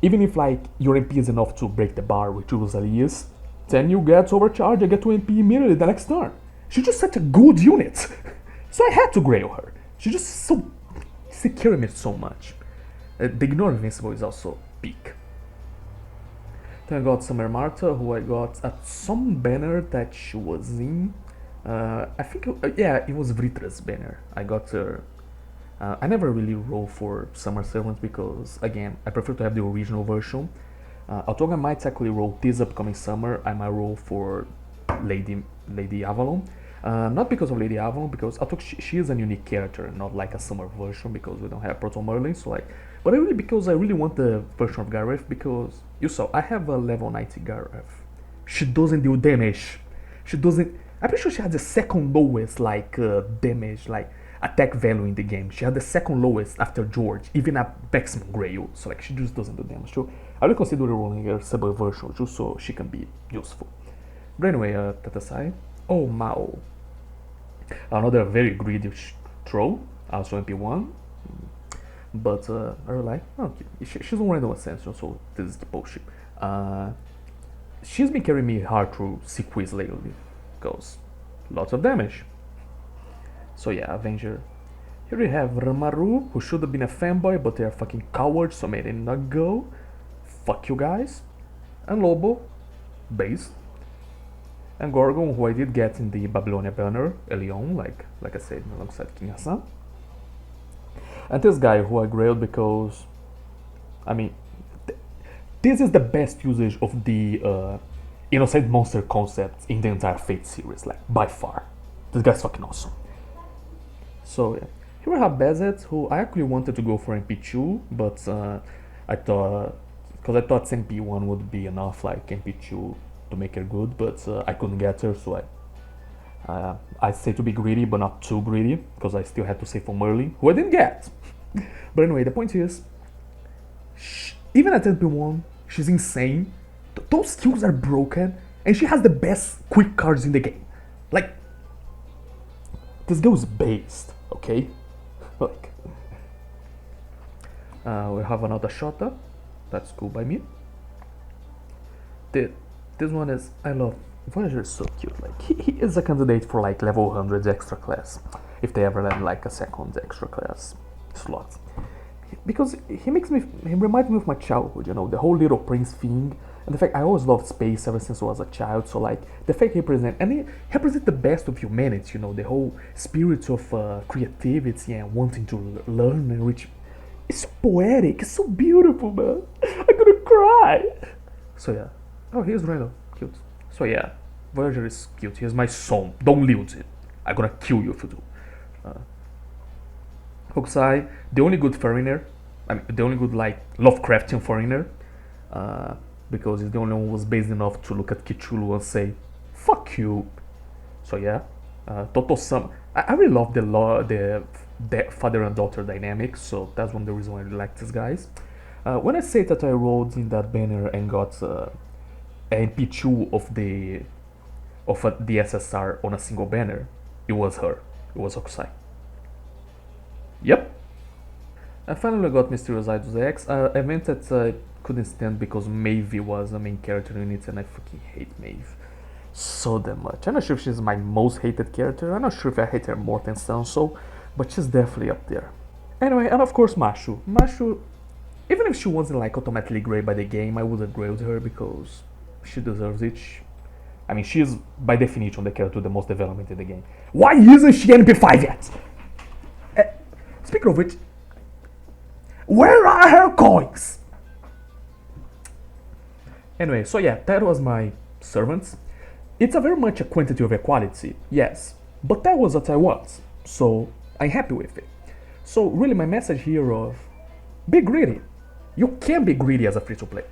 even if like your MP is enough to break the bar, which usually is, then you get overcharged and get to MP immediately the next turn. She's just such a good unit. So I had to grail her. She's just so securing me so much. The Ignore Invincible is also peak. Then I got Summer Marta, who I got at some banner that she was in. I think, yeah, it was Vritra's banner. I got her. I never really roll for Summer Servants because, again, I prefer to have the original version. Although I might actually roll this upcoming summer, I might roll for Lady Avalon. Not because of Lady Avalon, because I thought she is a unique character, not like a summer version because we don't have Proto Merlin. So like, but because I really want the version of Gareth because you saw I have a level 90 Gareth. She doesn't do damage. She doesn't. I'm pretty sure she has the second lowest like damage, like attack value in the game. She had the second lowest after George, even at maximum Grail. So like she just doesn't do damage. So I will consider rolling her summer version just so she can be useful. But anyway, that aside. Oh, Mao. Another very greedy troll, also MP1. But I was like, oh, she's on random ascension, so this is the bullshit. She's been carrying me hard through Sequence lately, because lots of damage. So yeah, Avenger. Here we have Ramaru, who should have been a fanboy, but they're fucking cowards, so made it not go. Fuck you guys. And Lobo, base. And Gorgon, who I did get in the Babylonia banner early on, like I said, alongside King Hassan. And this guy who I grailed because, I mean, this is the best usage of the innocent monster concept in the entire Fate series, like by far. This guy's fucking awesome. So yeah, here we have Bezet, who I actually wanted to go for MP2, but I thought, because I thought MP1 would be enough, like MP2 to make her good, but I couldn't get her, so I say to be greedy, but not too greedy, because I still had to save for Merlin, who I didn't get. But anyway, the point is, even at MP1, she's insane. Those skills are broken, and she has the best quick cards in the game. Like, this girl is based, okay? Like, we have another Shota. That's cool by me. This one is, I love, Voyager is so cute, like, he is a candidate for like level 100 extra class, if they ever had like a second extra class slot. Because he reminds me of my childhood, you know, the whole Little Prince thing, and the fact I always loved space ever since I was a child, so like, the fact he represents the best of humanity, you know, the whole spirit of creativity and wanting to learn and reach. It's so poetic, it's so beautiful, man. I'm gonna cry. So yeah. Oh, here's Reno. Cute. So yeah, Voyager is cute. Here's my son. Don't lose it. I'm gonna kill you if you do. Hokusai, the only good foreigner. I mean, the only good like Lovecraftian foreigner. Because he's the only one who was based enough to look at Kichulu and say, "Fuck you." So yeah, Toto Sam. I really love the father and daughter dynamic. So that's one of the reasons why I really like these guys. When I say that I rolled in that banner and got MP2 of the SSR on a single banner, it was her. It was Hokusai. Yep. I finally got Mysterious Idols X, event that I couldn't stand because Maeve was the main character in it, and I fucking hate Maeve so damn much. I'm not sure if she's my most hated character. I'm not sure if I hate her more than Sanso, but she's definitely up there. Anyway, and of course Mashu. Mashu, even if she wasn't like automatically great by the game, I would have grailed her because she deserves it. I mean, she is by definition the character with the most development in the game. Why isn't she NP5 yet? Speaking of which, where are her coins? Anyway, so yeah, that was my servants. It's a very much a quantity over quality, yes, but that was what I want, so I'm happy with it. So really my message here of, be greedy. You can be greedy as a free-to-play.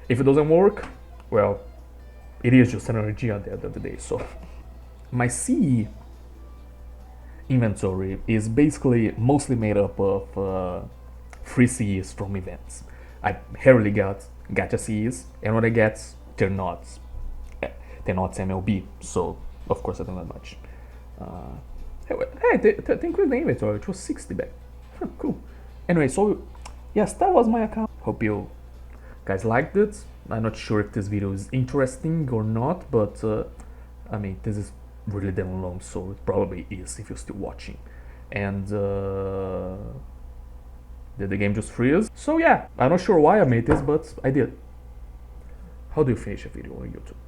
If it doesn't work, well, it is just an energy at the end of the day. So my CE inventory is basically mostly made up of free CEs from events. I rarely got gacha CEs, and when I get, they're not MLB, so of course I don't have much. Hey, thank you for the inventory, it was 60 back. Cool. Anyway, so yes, that was my account. Hope you guys liked it. I'm not sure if this video is interesting or not, but I mean, this is really damn long, so it probably is if you're still watching. And did the game just freeze? So yeah, I'm not sure why I made this, but I did. How do you finish a video on YouTube?